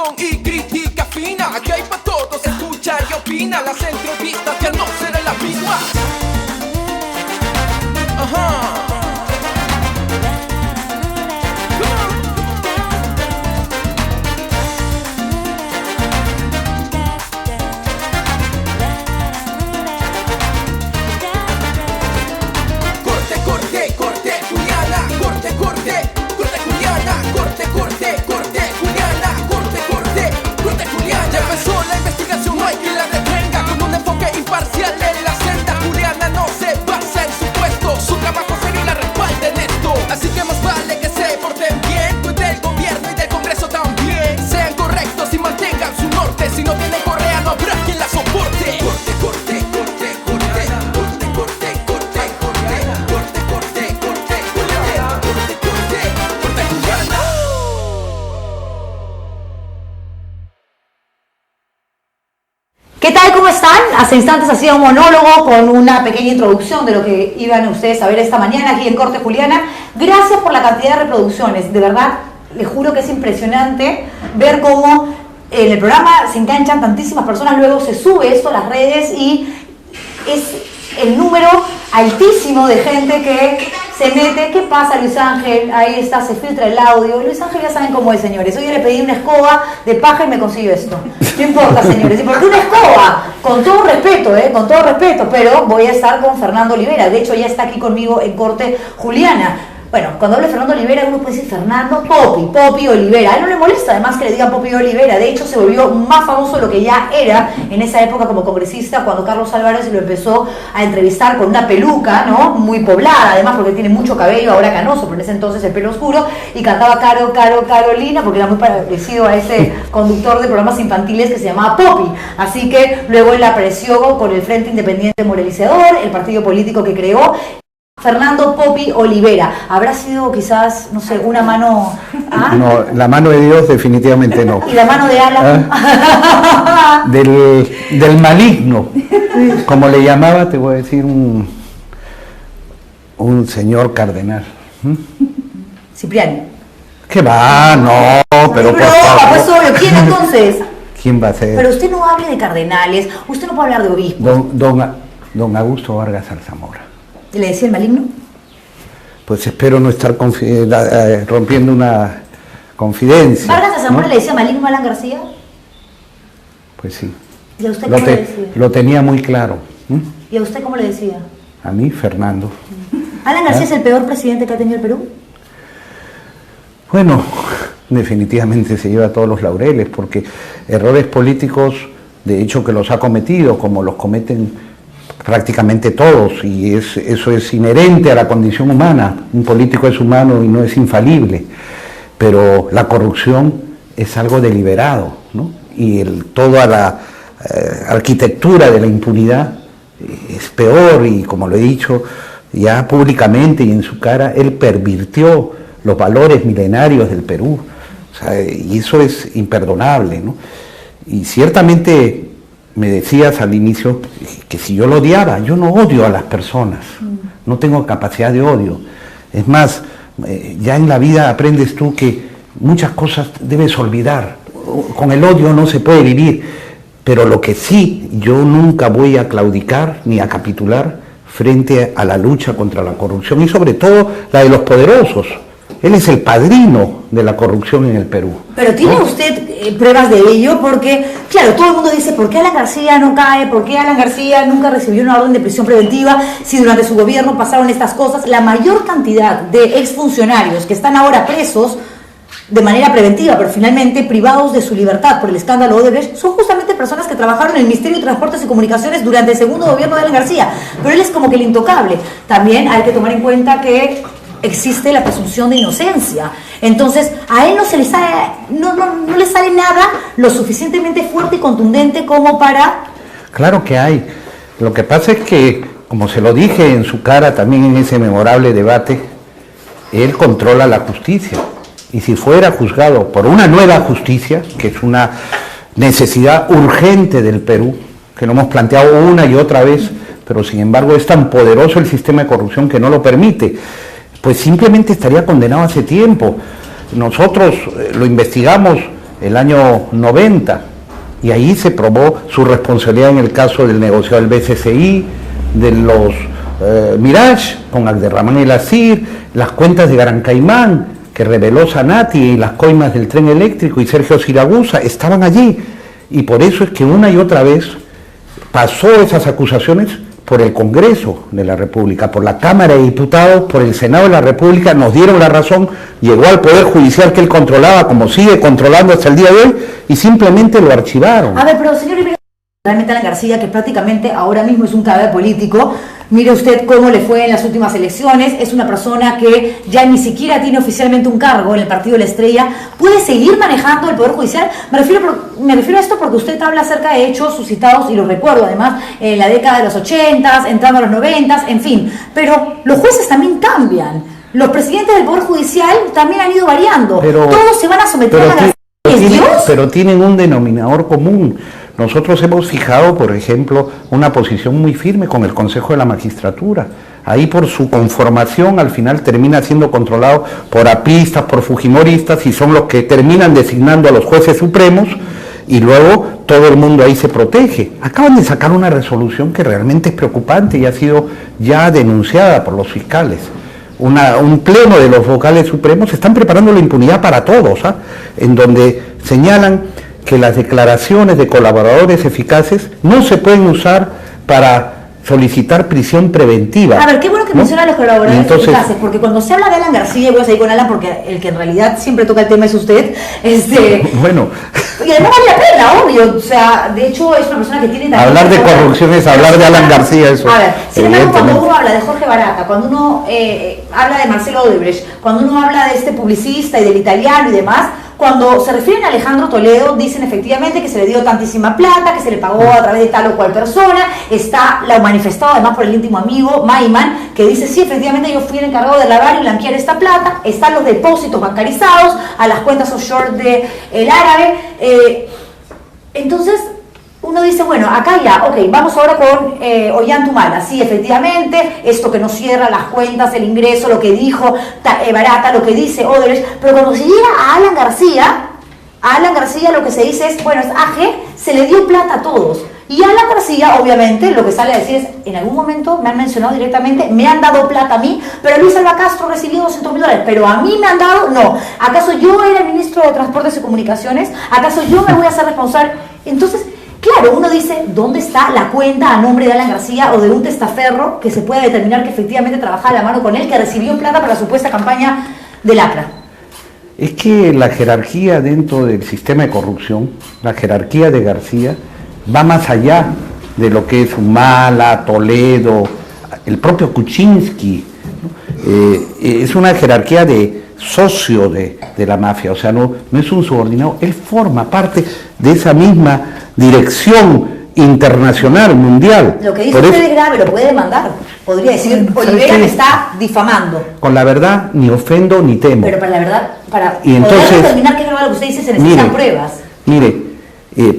razón y crítica fina. Aquí hay para todos, escucha y opina. Las entrevistas ya no serán las mismas. Ajá. Si no tiene correa, no habrá quien la soporte. Corte, corte, corte, corte, corte, corte, corte, corte, corte, corte, corte, corte, corte, corte, Juliana. ¿Qué tal? ¿Cómo están? Hace instantes hacía un monólogo con una pequeña introducción de lo que iban ustedes a ver esta mañana aquí en Corte Juliana. Gracias por la cantidad de reproducciones. De verdad, les juro que es impresionante ver cómo en el programa se enganchan tantísimas personas, luego se sube esto a las redes y es el número altísimo de gente que se mete. ¿Qué pasa, Luis Ángel? Ahí está, se filtra el audio. Luis Ángel ya saben cómo es, señores. Hoy yo le pedí una escoba de paja y me consiguió esto. No importa, señores. ¿Y por qué una escoba? Con todo respeto, con todo respeto, pero voy a estar con Fernando Olivera. De hecho, ya está aquí conmigo en Corte Juliana. Bueno, cuando habla de Fernando Olivera, uno puede decir Fernando Popi Olivera. A él no le molesta además que le digan Popi Olivera. De hecho, se volvió más famoso de lo que ya era en esa época como congresista, cuando Carlos Álvarez lo empezó a entrevistar con una peluca, ¿no? Muy poblada, además porque tiene mucho cabello, ahora canoso, pero en ese entonces el pelo oscuro, y cantaba Carolina, porque era muy parecido a ese conductor de programas infantiles que se llamaba Popi. Así que luego él apareció con el Frente Independiente Moralizador, el partido político que creó. Fernando Popi Olivera, ¿habrá sido quizás, no sé, una mano? ¿Ah? No, la mano de Dios definitivamente no. ¿Y la mano de Alan? ¿Ah? Del maligno, como le llamaba, te voy a decir, un señor cardenal. Cipriani. ¿Qué va? No, pero por favor. Pues obvio, ¿quién entonces? ¿Quién va a ser? Pero usted no hable de cardenales, usted no puede hablar de obispos. Don Augusto Vargas Alzamora. ¿Y le decía el maligno? Pues espero no estar rompiendo una confidencia. ¿Vargas Alzamora, ¿no?, le decía maligno a Alan García? Pues sí. ¿Y a usted cómo le decía? Lo tenía muy claro. ¿Y a usted cómo le decía? A mí, Fernando. ¿Alan García es el peor presidente que ha tenido el Perú? Bueno, definitivamente se lleva todos los laureles, porque errores políticos, de hecho que los ha cometido, como los cometen prácticamente todos, y eso es inherente a la condición humana. Un político es humano y no es infalible, pero la corrupción es algo deliberado, ¿no? Y toda la arquitectura de la impunidad es peor, y como lo he dicho ya públicamente y en su cara, él pervirtió los valores milenarios del Perú, o sea, y eso es imperdonable, ¿no? Y ciertamente me decías al inicio que si yo lo odiaba. Yo no odio a las personas, no tengo capacidad de odio. Es más, ya en la vida aprendes tú que muchas cosas debes olvidar. Con el odio no se puede vivir, pero lo que sí, yo nunca voy a claudicar ni a capitular frente a la lucha contra la corrupción, y sobre todo la de los poderosos. Él es el padrino de la corrupción en el Perú. Pero ¿tiene usted pruebas de ello? Porque, claro, todo el mundo dice, ¿por qué Alan García no cae? ¿Por qué Alan García nunca recibió una orden de prisión preventiva? Si durante su gobierno pasaron estas cosas. La mayor cantidad de exfuncionarios que están ahora presos de manera preventiva, pero finalmente privados de su libertad por el escándalo Odebrecht, son justamente personas que trabajaron en el Ministerio de Transportes y Comunicaciones durante el segundo gobierno de Alan García. Pero él es como que el intocable. También hay que tomar en cuenta que existe la presunción de inocencia. Entonces, a él no le sale nada lo suficientemente fuerte y contundente como para... Claro que hay. Lo que pasa es que, como se lo dije en su cara también en ese memorable debate, él controla la justicia. Y si fuera juzgado por una nueva justicia, que es una necesidad urgente del Perú, que lo hemos planteado una y otra vez, pero sin embargo es tan poderoso el sistema de corrupción que no lo permite, pues simplemente estaría condenado hace tiempo. Nosotros lo investigamos el año 90, y ahí se probó su responsabilidad en el caso del negociado del BCCI, de los Mirage, con Abderramán El Asir, las cuentas de Gran Caimán, que reveló Zanatti, y las coimas del tren eléctrico, y Sergio Siragusa, estaban allí, y por eso es que una y otra vez pasó esas acusaciones por el Congreso de la República, por la Cámara de Diputados, por el Senado de la República, nos dieron la razón, llegó al Poder Judicial que él controlaba, como sigue controlando hasta el día de hoy, y simplemente lo archivaron. A ver, pero señor Rivera, realmente Alan García, que prácticamente ahora mismo es un cadáver político, mire usted cómo le fue en las últimas elecciones, es una persona que ya ni siquiera tiene oficialmente un cargo en el Partido de la Estrella, ¿puede seguir manejando el Poder Judicial? Me refiero a esto porque usted habla acerca de hechos suscitados, y lo recuerdo además, en la década de los 80, entrando a los 90, en fin, pero los jueces también cambian, los presidentes del Poder Judicial también han ido variando, todos se van a someter a la García. Pero tienen un denominador común. Nosotros hemos fijado, por ejemplo, una posición muy firme con el Consejo de la Magistratura. Ahí por su conformación al final termina siendo controlado por apristas, por fujimoristas, y son los que terminan designando a los jueces supremos, y luego todo el mundo ahí se protege. Acaban de sacar una resolución que realmente es preocupante y ha sido ya denunciada por los fiscales. Un pleno de los vocales supremos están preparando la impunidad para todos, en donde señalan que las declaraciones de colaboradores eficaces no se pueden usar para solicitar prisión preventiva. A ver, qué bueno que menciona a los colaboradores eficaces, porque cuando se habla de Alan García, y voy a seguir con Alan porque el que en realidad siempre toca el tema es usted, bueno. Y además vale la pena, obvio, o sea, de hecho es una persona que tiene... Hablar de corrupción es hablar de Alan García, eso. A ver, sin embargo, cuando uno habla de Jorge Barata, cuando uno habla de Marcelo Odebrecht, cuando uno habla de este publicista y del italiano y demás, cuando se refieren a Alejandro Toledo, dicen efectivamente que se le dio tantísima plata, que se le pagó a través de tal o cual persona, lo manifestado además por el íntimo amigo Maiman, que dice, sí, efectivamente yo fui el encargado de lavar y blanquear esta plata, están los depósitos bancarizados a las cuentas offshore de El Árabe, entonces uno dice, bueno, acá ya, ok, vamos ahora con Ollantumala, sí, efectivamente, esto que nos cierra las cuentas, el ingreso, lo que dijo Barata, lo que dice Odebrecht, pero cuando se llega a Alan García lo que se dice es, bueno, es AG, se le dio plata a todos. Y Alan García, obviamente, lo que sale a decir es, en algún momento me han mencionado directamente, me han dado plata a mí, pero Luis Alba Castro recibió $200.000, pero a mí me han dado, no. ¿Acaso yo era el ministro de Transportes y Comunicaciones? ¿Acaso yo me voy a hacer responsable? Entonces, claro, uno dice, ¿dónde está la cuenta a nombre de Alan García o de un testaferro que se pueda determinar que efectivamente trabajaba de la mano con él, que recibió plata para la supuesta campaña del ACRA? Es que la jerarquía dentro del sistema de corrupción, la jerarquía de García, va más allá de lo que es Humala, Toledo, el propio Kuczynski, ¿no? Es una jerarquía de socio de la mafia, o sea, no es un subordinado, él forma parte de esa misma dirección internacional, mundial. Lo que dice usted es grave, lo puede demandar. Podría decir, Olivera me está difamando. Con la verdad ni ofendo ni temo. Pero para la verdad, para y poder entonces, determinar qué es lo que usted dice, se necesitan pruebas. Mire,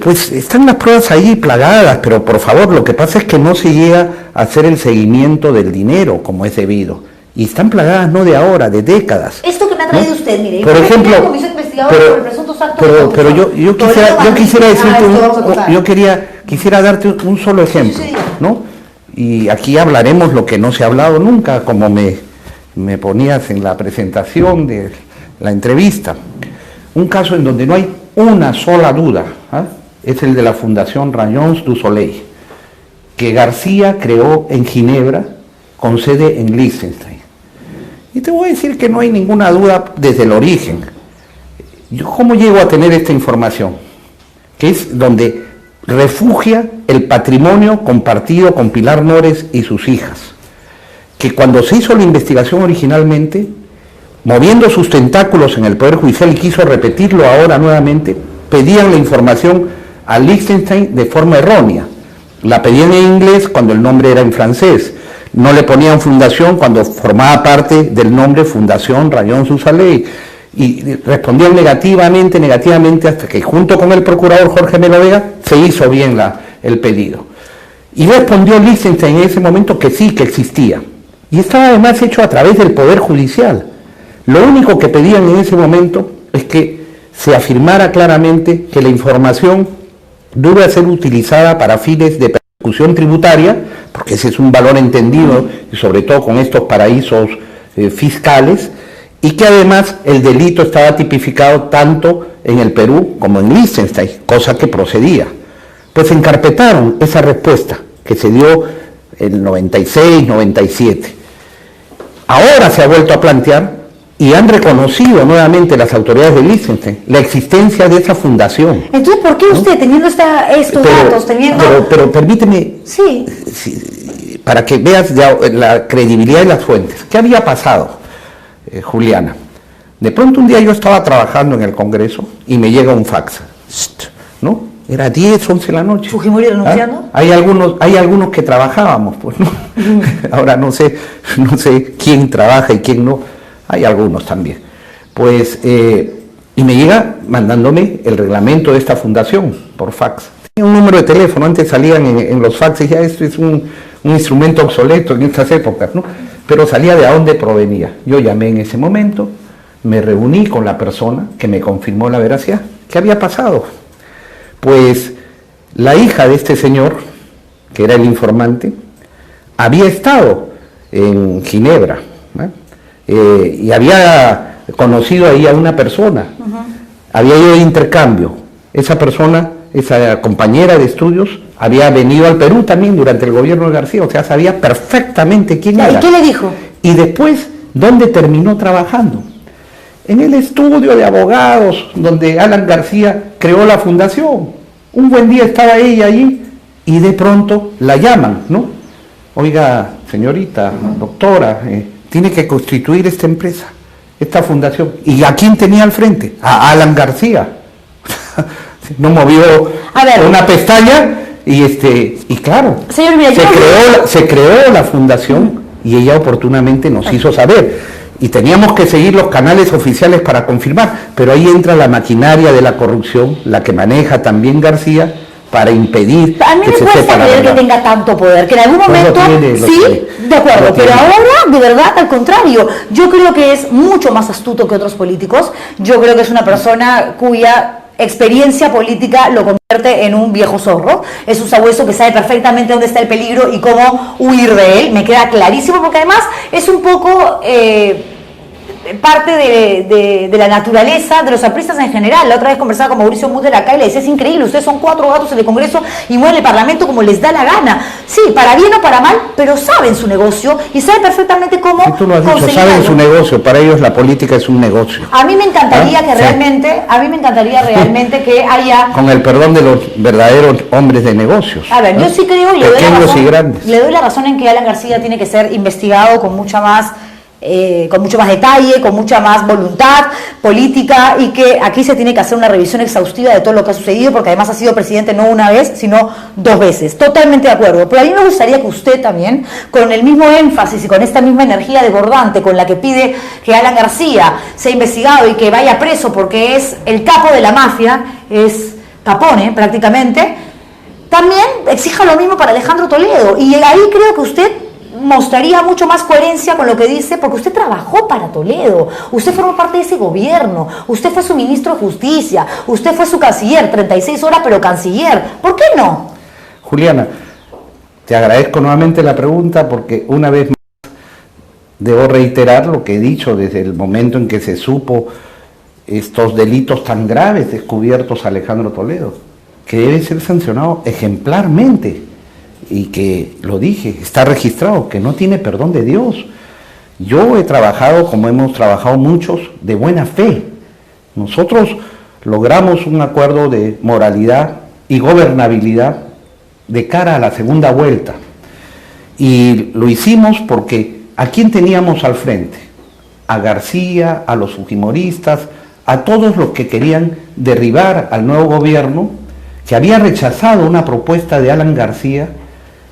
pues están las pruebas ahí plagadas, pero por favor, lo que pasa es que no se llega a hacer el seguimiento del dinero como es debido. Y están plagadas no de ahora, de décadas. Esto que me ha traído usted, mire, por ejemplo, pero yo quisiera decirte, quisiera darte un solo ejemplo, ¿no? Y aquí hablaremos lo que no se ha hablado nunca, como me ponías en la presentación de la entrevista. Un caso en donde no hay una sola duda, es el de la Fundación Rayons du Soleil, que García creó en Ginebra con sede en Liechtenstein. Y te voy a decir que no hay ninguna duda desde el origen. ¿Yo cómo llego a tener esta información? Que es donde refugia el patrimonio compartido con Pilar Nores y sus hijas. Que cuando se hizo la investigación originalmente, moviendo sus tentáculos en el Poder Judicial, y quiso repetirlo ahora nuevamente, pedían la información a Liechtenstein de forma errónea. La pedían en inglés cuando el nombre era en francés. No le ponían fundación cuando formaba parte del nombre Fundación Rayons du Soleil. Y respondían negativamente, hasta que junto con el procurador Jorge Melo Vega se hizo bien el pedido. Y respondió Liechtenstein en ese momento que sí, que existía. Y estaba además hecho a través del Poder Judicial. Lo único que pedían en ese momento es que se afirmara claramente que la información debe ser utilizada para fines de persecución tributaria, porque ese es un valor entendido, y sobre todo con estos paraísos fiscales, y que además el delito estaba tipificado tanto en el Perú como en Liechtenstein, cosa que procedía. Pues encarpetaron esa respuesta que se dio en el 96, 97. Ahora se ha vuelto a plantear y han reconocido nuevamente las autoridades de Liechtenstein la existencia de esa fundación. Entonces, ¿por qué usted, teniendo estos datos, teniendo... Pero permíteme, Sí. para que veas ya la credibilidad de las fuentes. ¿Qué había pasado, Juliana? De pronto un día yo estaba trabajando en el Congreso y me llega un fax, ¿no? Era 10, 11 de la noche. ¿Fujimori renunciando? Hay algunos que trabajábamos, pues, ¿no? Ahora no sé quién trabaja y quién no. Hay algunos también. Pues, y me llega mandándome el reglamento de esta fundación por fax. Tenía un número de teléfono, antes salían en los faxes, ya esto es un instrumento obsoleto en estas épocas, ¿no? Pero salía de a dónde provenía. Yo llamé en ese momento, me reuní con la persona que me confirmó la veracidad. ¿Qué había pasado? Pues la hija de este señor, que era el informante, había estado en Ginebra, y había conocido ahí a una persona, había ido de intercambio. Esa persona, esa compañera de estudios, había venido al Perú también durante el gobierno de García, o sea, sabía perfectamente quién era. ¿Y qué le dijo? Y después, ¿dónde terminó trabajando? En el estudio de abogados donde Alan García creó la fundación. Un buen día estaba ella allí y de pronto la llaman, ¿no? Oiga, señorita, doctora, tiene que constituir esta empresa, esta fundación. ¿Y a quién tenía al frente? A Alan García. No movió una pestaña y claro, Señor, mira, se creó la fundación y ella oportunamente nos hizo saber. Y teníamos que seguir los canales oficiales para confirmar, pero ahí entra la maquinaria de la corrupción, la que maneja también García, para impedir a mí que me se cuesta sepa la creer que verdad. tenga tanto poder, que en algún momento, sí, de acuerdo, pero ahora, de verdad, al contrario, yo creo que es mucho más astuto que otros políticos. Yo creo que es una persona cuya experiencia política lo convierte en un viejo zorro. Es un sabueso que sabe perfectamente dónde está el peligro y cómo huir de él. Me queda clarísimo, porque además es un poco parte de la naturaleza de los apristas en general. La otra vez conversaba con Mauricio Müller acá y le decía: es increíble, ustedes son 4 gatos en el Congreso y mueven el Parlamento como les da la gana. Sí, para bien o para mal, pero saben su negocio y saben perfectamente cómo. Y tú lo has dicho, saben su negocio. Para ellos la política es un negocio. A mí me encantaría realmente que haya, con el perdón de los verdaderos hombres de negocios. A ver, ¿no? Yo sí creo, y pequeños y grandes. Le doy la razón en que Alan García tiene que ser investigado con mucho más detalle, con mucha más voluntad política, y que aquí se tiene que hacer una revisión exhaustiva de todo lo que ha sucedido, porque además ha sido presidente no una vez, sino 2 veces. Totalmente de acuerdo. Pero a mí me gustaría que usted también, con el mismo énfasis y con esta misma energía desbordante con la que pide que Alan García sea investigado y que vaya preso porque es el capo de la mafia, es Capone prácticamente, también exija lo mismo para Alejandro Toledo. Y ahí creo que usted mostraría mucho más coherencia con lo que dice, porque usted trabajó para Toledo, usted formó parte de ese gobierno, usted fue su ministro de Justicia, usted fue su canciller, 36 horas, pero canciller. ¿Por qué no? Juliana, te agradezco nuevamente la pregunta, porque una vez más debo reiterar lo que he dicho desde el momento en que se supo estos delitos tan graves descubiertos a Alejandro Toledo, que debe ser sancionado ejemplarmente. Y que, lo dije, está registrado, que no tiene perdón de Dios. Yo he trabajado, como hemos trabajado muchos, de buena fe. Nosotros logramos un acuerdo de moralidad y gobernabilidad de cara a la segunda vuelta. Y lo hicimos porque ¿a quién teníamos al frente? A García, a los fujimoristas, a todos los que querían derribar al nuevo gobierno, que había rechazado una propuesta de Alan García,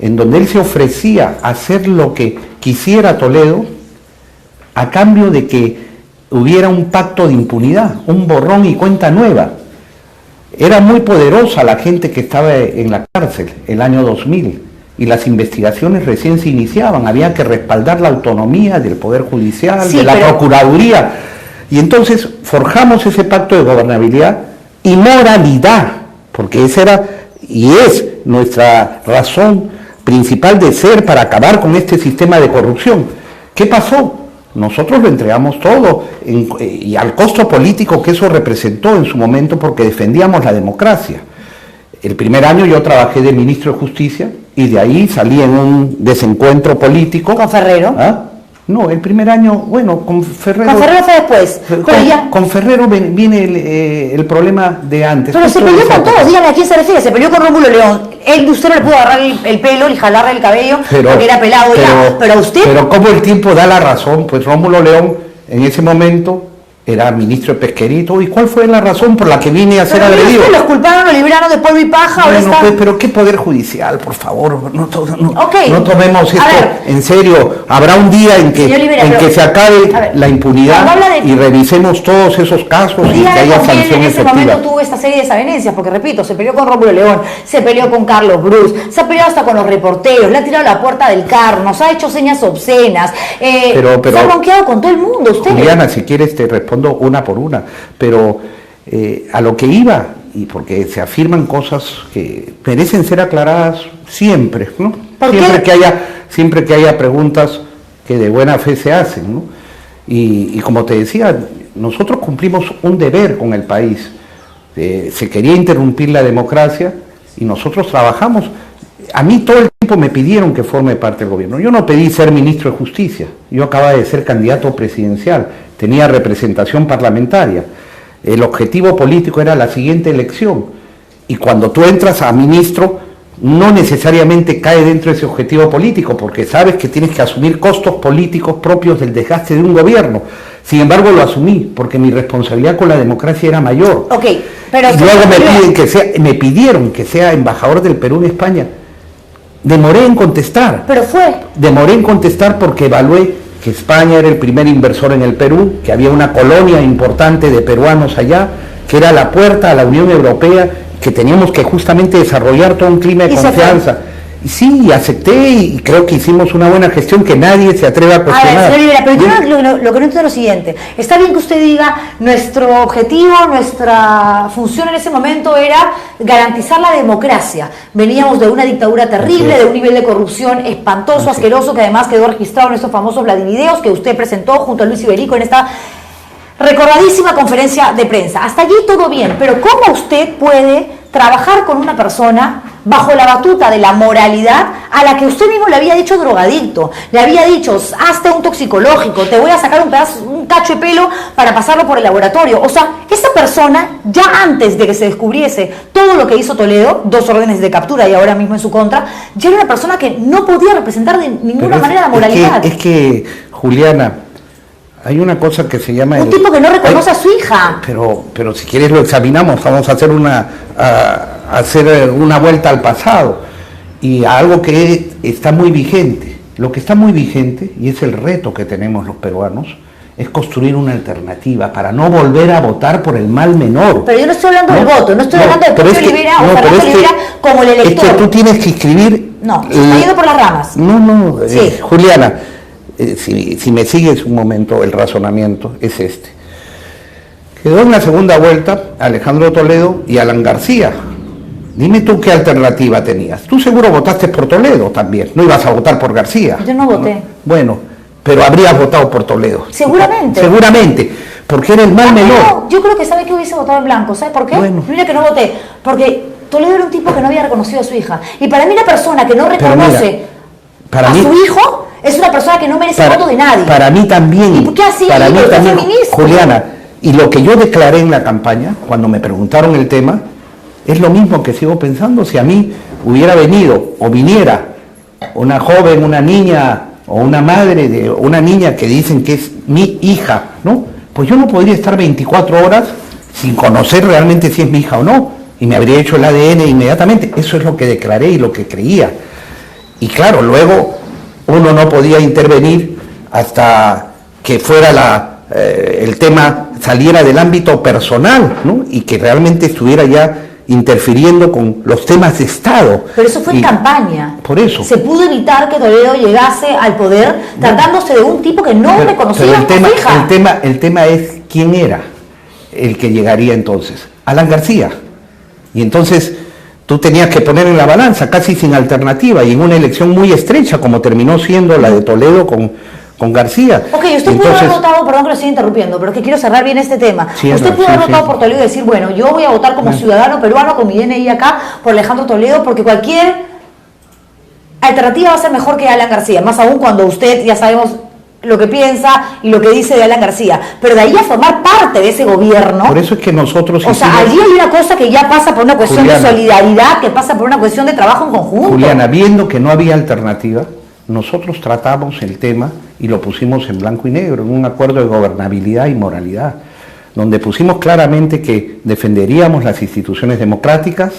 en donde él se ofrecía a hacer lo que quisiera Toledo, a cambio de que hubiera un pacto de impunidad, un borrón y cuenta nueva. Era muy poderosa la gente que estaba en la cárcel el año 2000, y las investigaciones recién se iniciaban, había que respaldar la autonomía del Poder Judicial, de la Procuraduría, Y entonces forjamos ese pacto de gobernabilidad y moralidad, porque esa era y es nuestra razón principal de ser para acabar con este sistema de corrupción. ¿Qué pasó? Nosotros lo entregamos todo y al costo político que eso representó en su momento porque defendíamos la democracia. El primer año yo trabajé de ministro de Justicia y de ahí salí en un desencuentro político. ¿Con Ferrero? ¿Ah? No, el primer año, bueno, con Ferrero... Con Ferrero fue después. Con Ferrero viene el problema de antes. Pero se peleó con todos, dígame a quién se refiere, se peleó con Rómulo León. Usted no le pudo agarrar el pelo y jalarle el cabello porque era pelado ya, pero usted... Pero como el tiempo da la razón, pues Rómulo León en ese momento era ministro de Pesquerito. ¿Y cuál fue la razón por la que vine a ser agredido? Los culparon, los libraron de polvo y paja, bueno, ahora está... pues, pero qué poder judicial, por favor, no tomemos esto ver, en serio. Habrá un día en que, se acabe la impunidad y revisemos todos esos casos y que haya sanción efectiva. En ese momento tuvo esta serie de desavenencias, porque repito, se peleó con Rómulo León, se peleó con Carlos Bruce, se ha peleado hasta con los reporteros, le ha tirado la puerta del carro, nos ha hecho señas obscenas, se ha bronqueado con todo el mundo, usted. Juliana, si quieres te respondo una por una, pero a lo que iba, y porque se afirman cosas que merecen ser aclaradas siempre, ¿no? Siempre que haya preguntas que de buena fe se hacen, ¿no? Y como te decía, nosotros cumplimos un deber con el país. Se quería interrumpir la democracia y nosotros trabajamos. A mí todo el tiempo me pidieron que forme parte del gobierno. Yo no pedí ser ministro de Justicia, yo acababa de ser candidato presidencial, tenía representación parlamentaria. El objetivo político era la siguiente elección. Y cuando tú entras a ministro, no necesariamente cae dentro de ese objetivo político, porque sabes que tienes que asumir costos políticos propios del desgaste de un gobierno. Sin embargo, lo asumí, porque mi responsabilidad con la democracia era mayor. Pero y luego me pidieron que sea embajador del Perú en España. Demoré en contestar. Demoré en contestar porque evalué que España era el primer inversor en el Perú, que había una colonia importante de peruanos allá, que era la puerta a la Unión Europea, que teníamos que justamente desarrollar todo un clima de confianza. Y sí, acepté y creo que hicimos una buena gestión que nadie se atreve a cuestionar. A ver, señor Rivera, pero yo lo que no entiendo es lo siguiente. Está bien que usted diga, nuestro objetivo, nuestra función en ese momento era garantizar la democracia. Veníamos de una dictadura terrible, de un nivel de corrupción espantoso, asqueroso, que además quedó registrado en estos famosos Vladimideos que usted presentó junto a Luis Iberico en esta recordadísima conferencia de prensa. Hasta allí todo bien, pero ¿cómo usted puede trabajar con una persona bajo la batuta de la moralidad a la que usted mismo le había dicho drogadicto, le había dicho, hazte un toxicológico, te voy a sacar un cacho de pelo para pasarlo por el laboratorio? O sea, esa persona, ya antes de que se descubriese todo lo que hizo Toledo, 2 órdenes de captura y ahora mismo en su contra, ya era una persona que no podía representar de ninguna manera la moralidad. Es que, Juliana, hay una cosa que se llama... Un tipo que no reconoce a su hija. Pero si quieres lo examinamos, vamos a hacer una vuelta al pasado y a algo que está muy vigente. Lo que está muy vigente, y es el reto que tenemos los peruanos, es construir una alternativa para no volver a votar por el mal menor. Pero yo no estoy hablando del voto, no estoy hablando de Poncho Olivera o Fernando Olivera como el elector. Es que tú tienes que escribir... No, se está yendo por las ramas. Sí. Juliana, si me sigues un momento, el razonamiento es este. Quedó en la segunda vuelta Alejandro Toledo y Alan García. Dime tú qué alternativa tenías. Tú seguro votaste por Toledo también, no ibas a votar por García. Yo no voté. ¿No? Bueno, pero habrías votado por Toledo. Seguramente. Seguramente, porque era el mal menor. No, yo creo que sabe que hubiese votado en blanco, ¿sabe por qué? Mira que no voté, porque Toledo era un tipo que no había reconocido a su hija. Y para mí una persona que no reconoce su hijo es una persona que no merece el voto de nadie. Para mí también. ¿Y por qué así? Para mí también, Juliana, y lo que yo declaré en la campaña, cuando me preguntaron el tema, es lo mismo que sigo pensando. Si a mí hubiera venido o viniera una joven, una niña o una madre de una niña que dicen que es mi hija, ¿no? Pues yo no podría estar 24 horas sin conocer realmente si es mi hija o no, y me habría hecho el ADN inmediatamente. Eso es lo que declaré y lo que creía. Y claro, luego uno no podía intervenir hasta que fuera el tema saliera del ámbito personal, ¿no? Y que realmente estuviera ya interfiriendo con los temas de Estado. Pero eso fue en campaña. Por eso. Se pudo evitar que Toledo llegase al poder tratándose de un tipo que no reconocía a su hija. El tema es ¿quién era el que llegaría entonces? Alan García. Y entonces tú tenías que poner en la balanza, casi sin alternativa, y en una elección muy estrecha, como terminó siendo la de Toledo con García. Ok, usted pudo haber votado, perdón que lo estoy interrumpiendo, pero es que quiero cerrar bien este tema. Sí, usted pudo haber votado sí. por Toledo y decir, bueno, yo voy a votar como ciudadano peruano con mi DNI acá por Alejandro Toledo, porque cualquier alternativa va a ser mejor que Alan García, más aún cuando usted, ya sabemos lo que piensa y lo que dice de Alan García, pero de ahí a formar parte de ese gobierno. Por eso es que nosotros O sea, allí hay una cosa que ya pasa por una cuestión de solidaridad, que pasa por una cuestión de trabajo en conjunto. Juliana, viendo que no había alternativa, nosotros tratamos el tema y lo pusimos en blanco y negro, en un acuerdo de gobernabilidad y moralidad, donde pusimos claramente que defenderíamos las instituciones democráticas.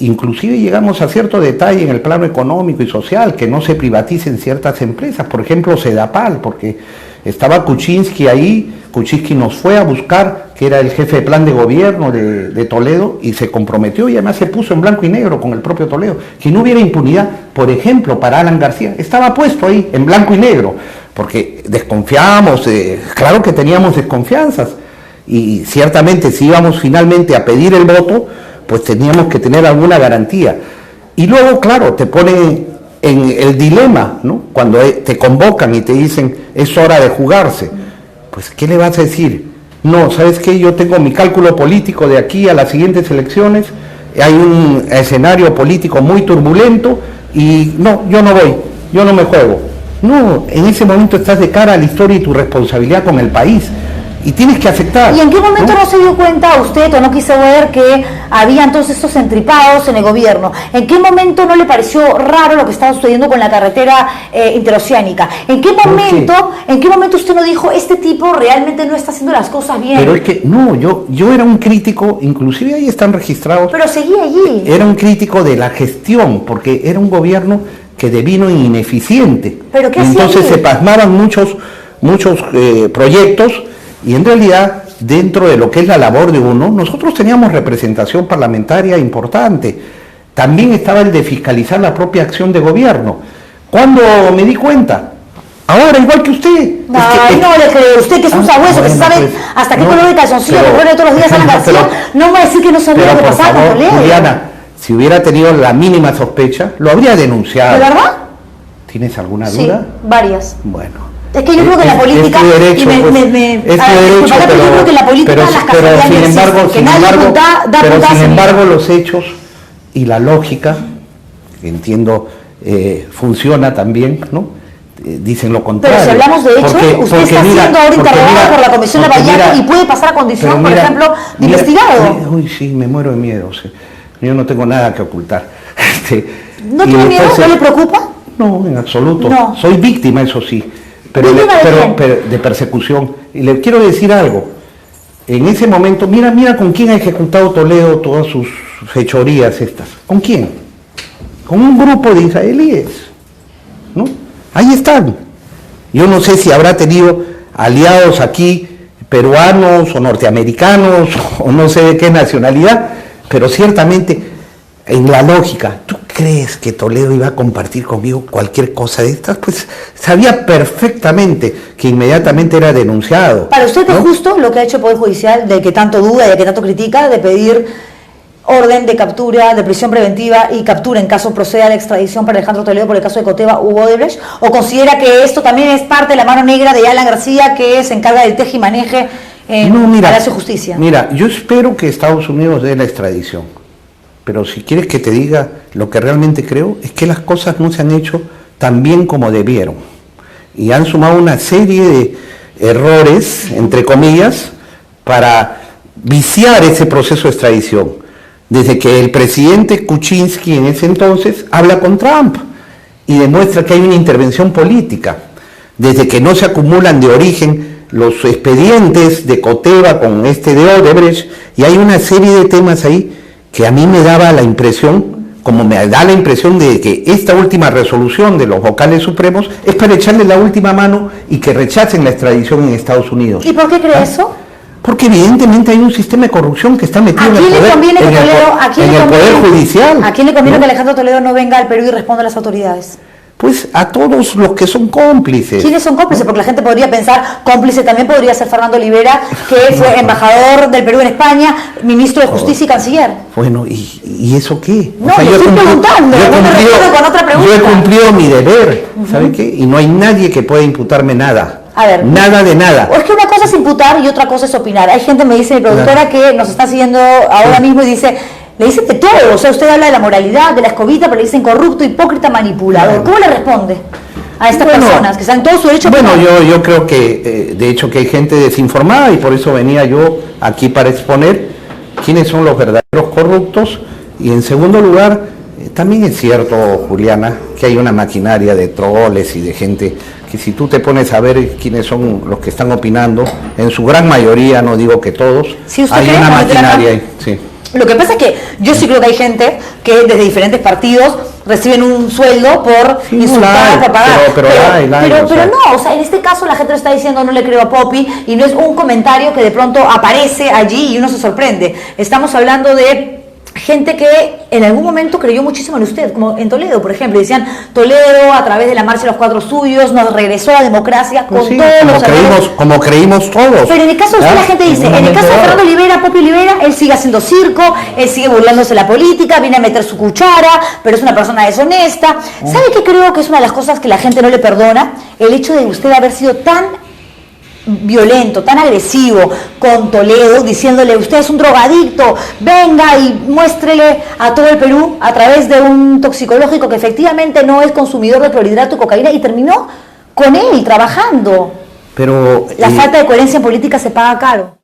Inclusive llegamos a cierto detalle en el plano económico y social, que no se privaticen ciertas empresas, por ejemplo Sedapal, porque estaba Kuczynski ahí, Kuczynski nos fue a buscar, que era el jefe de plan de gobierno de Toledo, y se comprometió y además se puso en blanco y negro con el propio Toledo, que no hubiera impunidad, por ejemplo, para Alan García, estaba puesto ahí en blanco y negro, porque desconfiábamos, claro que teníamos desconfianzas, y ciertamente si íbamos finalmente a pedir el voto, pues teníamos que tener alguna garantía. Y luego, claro, te ponen en el dilema, ¿no? Cuando te convocan y te dicen, es hora de jugarse, pues ¿qué le vas a decir? No, ¿sabes qué? Yo tengo mi cálculo político de aquí a las siguientes elecciones, hay un escenario político muy turbulento y no, yo no voy, yo no me juego. No, en ese momento estás de cara a la historia y tu responsabilidad con el país. Y tienes que aceptar. ¿Y en qué momento no se dio cuenta usted o no quiso ver que había entonces estos entripados en el gobierno? ¿En qué momento no le pareció raro lo que estaba sucediendo con la carretera interoceánica? ¿En qué momento usted no dijo, este tipo realmente no está haciendo las cosas bien? Pero es que, no, yo era un crítico, inclusive ahí están registrados. Pero seguía allí. Era un crítico de la gestión, porque era un gobierno que devino ineficiente. ¿Pero qué hacía entonces allí? se pasmaban muchos proyectos. Y en realidad, dentro de lo que es la labor de uno, nosotros teníamos representación parlamentaria importante. También estaba el de fiscalizar la propia acción de gobierno. ¿Cuándo me di cuenta? Ahora, igual que usted. No, no le creo. Usted que es un sabueso, que se sabe pues, hasta qué color de calzoncillo que pone todos los días a la García, no me va a decir que no sabía lo que pasaba con Toledo. Juliana, si hubiera tenido la mínima sospecha, lo habría denunciado. ¿De verdad? ¿Tienes alguna duda? Sí, varias. Bueno. Es que yo creo que la política, yo creo que la política las casualidades no existen, que nadie da sin embargo los hechos y la lógica, que entiendo funciona también, ¿no? Dicen lo contrario. Pero si hablamos de hechos, usted está siendo ahora interrogado por la Comisión de Vallato y puede pasar a condición, por ejemplo, de investigado. Uy, sí, me muero de miedo. Yo no tengo nada que ocultar. ¿No tiene miedo? ¿No le preocupa? No, en absoluto. No. Soy víctima, eso sí. Pero de persecución. Y le quiero decir algo. En ese momento, mira con quién ha ejecutado Toledo todas sus fechorías estas. ¿Con quién? Con un grupo de israelíes, ¿no? Ahí están. Yo no sé si habrá tenido aliados aquí, peruanos o norteamericanos, o no sé de qué nacionalidad, pero ciertamente en la lógica, ¿tú crees que Toledo iba a compartir conmigo cualquier cosa de estas? Pues sabía perfectamente que inmediatamente era denunciado. ¿Para usted ¿no? es justo lo que ha hecho el Poder Judicial, de que tanto duda y de que tanto critica, de pedir orden de captura, de prisión preventiva y captura en caso proceda la extradición para Alejandro Toledo por el caso de Coteva u Odebrecht? ¿O considera que esto también es parte de la mano negra de Alan García, que se encarga del tejimaneje en Palacio de Justicia? Mira, yo espero que Estados Unidos dé la extradición. Pero si quieres que te diga lo que realmente creo, es que las cosas no se han hecho tan bien como debieron. Y han sumado una serie de errores, entre comillas, para viciar ese proceso de extradición. Desde que el presidente Kuczynski en ese entonces habla con Trump y demuestra que hay una intervención política. Desde que no se acumulan de origen los expedientes de Coteva con de Odebrecht, y hay una serie de temas ahí que a mí me daba la impresión, como me da la impresión de que esta última resolución de los vocales supremos es para echarle la última mano y que rechacen la extradición en Estados Unidos. ¿Y por qué cree eso? Porque evidentemente hay un sistema de corrupción que está metido en el poder judicial. ¿A quién le conviene que Alejandro Toledo no venga al Perú y responda a las autoridades? Pues a todos los que son cómplices. ¿Quiénes son cómplices? Porque la gente podría pensar, cómplice también podría ser Fernando Olivera, que fue embajador del Perú en España, ministro de Justicia y canciller. Bueno, ¿y eso qué? No, le estoy preguntando, no me respondo con otra pregunta. Yo he cumplido mi deber, ¿sabe qué? Y no hay nadie que pueda imputarme nada. A ver, nada de nada. O es que una cosa es imputar y otra cosa es opinar. Hay gente, me dice mi productora, que nos está siguiendo ahora mismo y dice, le dicen de todo. O sea, usted habla de la moralidad, de la escobita, pero le dicen corrupto, hipócrita, manipulador. ¿Cómo le responde a estas personas que están en todo su derecho? Bueno, yo creo que, de hecho, que hay gente desinformada y por eso venía yo aquí para exponer quiénes son los verdaderos corruptos. Y en segundo lugar, también es cierto, Juliana, que hay una maquinaria de troles y de gente que si tú te pones a ver quiénes son los que están opinando, en su gran mayoría, no digo que todos, ¿Sí, usted hay cree, una maquinaria ahí, sí. Lo que pasa es que yo sí creo que hay gente que desde diferentes partidos reciben un sueldo por insultar, por pagar. Pero no, o sea, en este caso la gente lo está diciendo, no le creo a Poppy, y no es un comentario que de pronto aparece allí y uno se sorprende. Estamos hablando de gente que en algún momento creyó muchísimo en usted, como en Toledo, por ejemplo. Decían, Toledo, a través de la Marcha de los Cuatro Suyos, nos regresó a la democracia con todos los errores. Como creímos todos. Pero en el caso de usted, la gente dice, en el caso de Fernando Olivera, Poppy Olivera, él sigue haciendo circo, él sigue burlándose de la política, viene a meter su cuchara, pero es una persona deshonesta. ¿Sabe qué creo que es una de las cosas que la gente no le perdona? El hecho de usted haber sido tan violento, tan agresivo con Toledo, diciéndole, usted es un drogadicto, venga y muéstrele a todo el Perú a través de un toxicológico que efectivamente no es consumidor de clorhidrato y cocaína, y terminó con él trabajando. Pero la falta de coherencia en política se paga caro.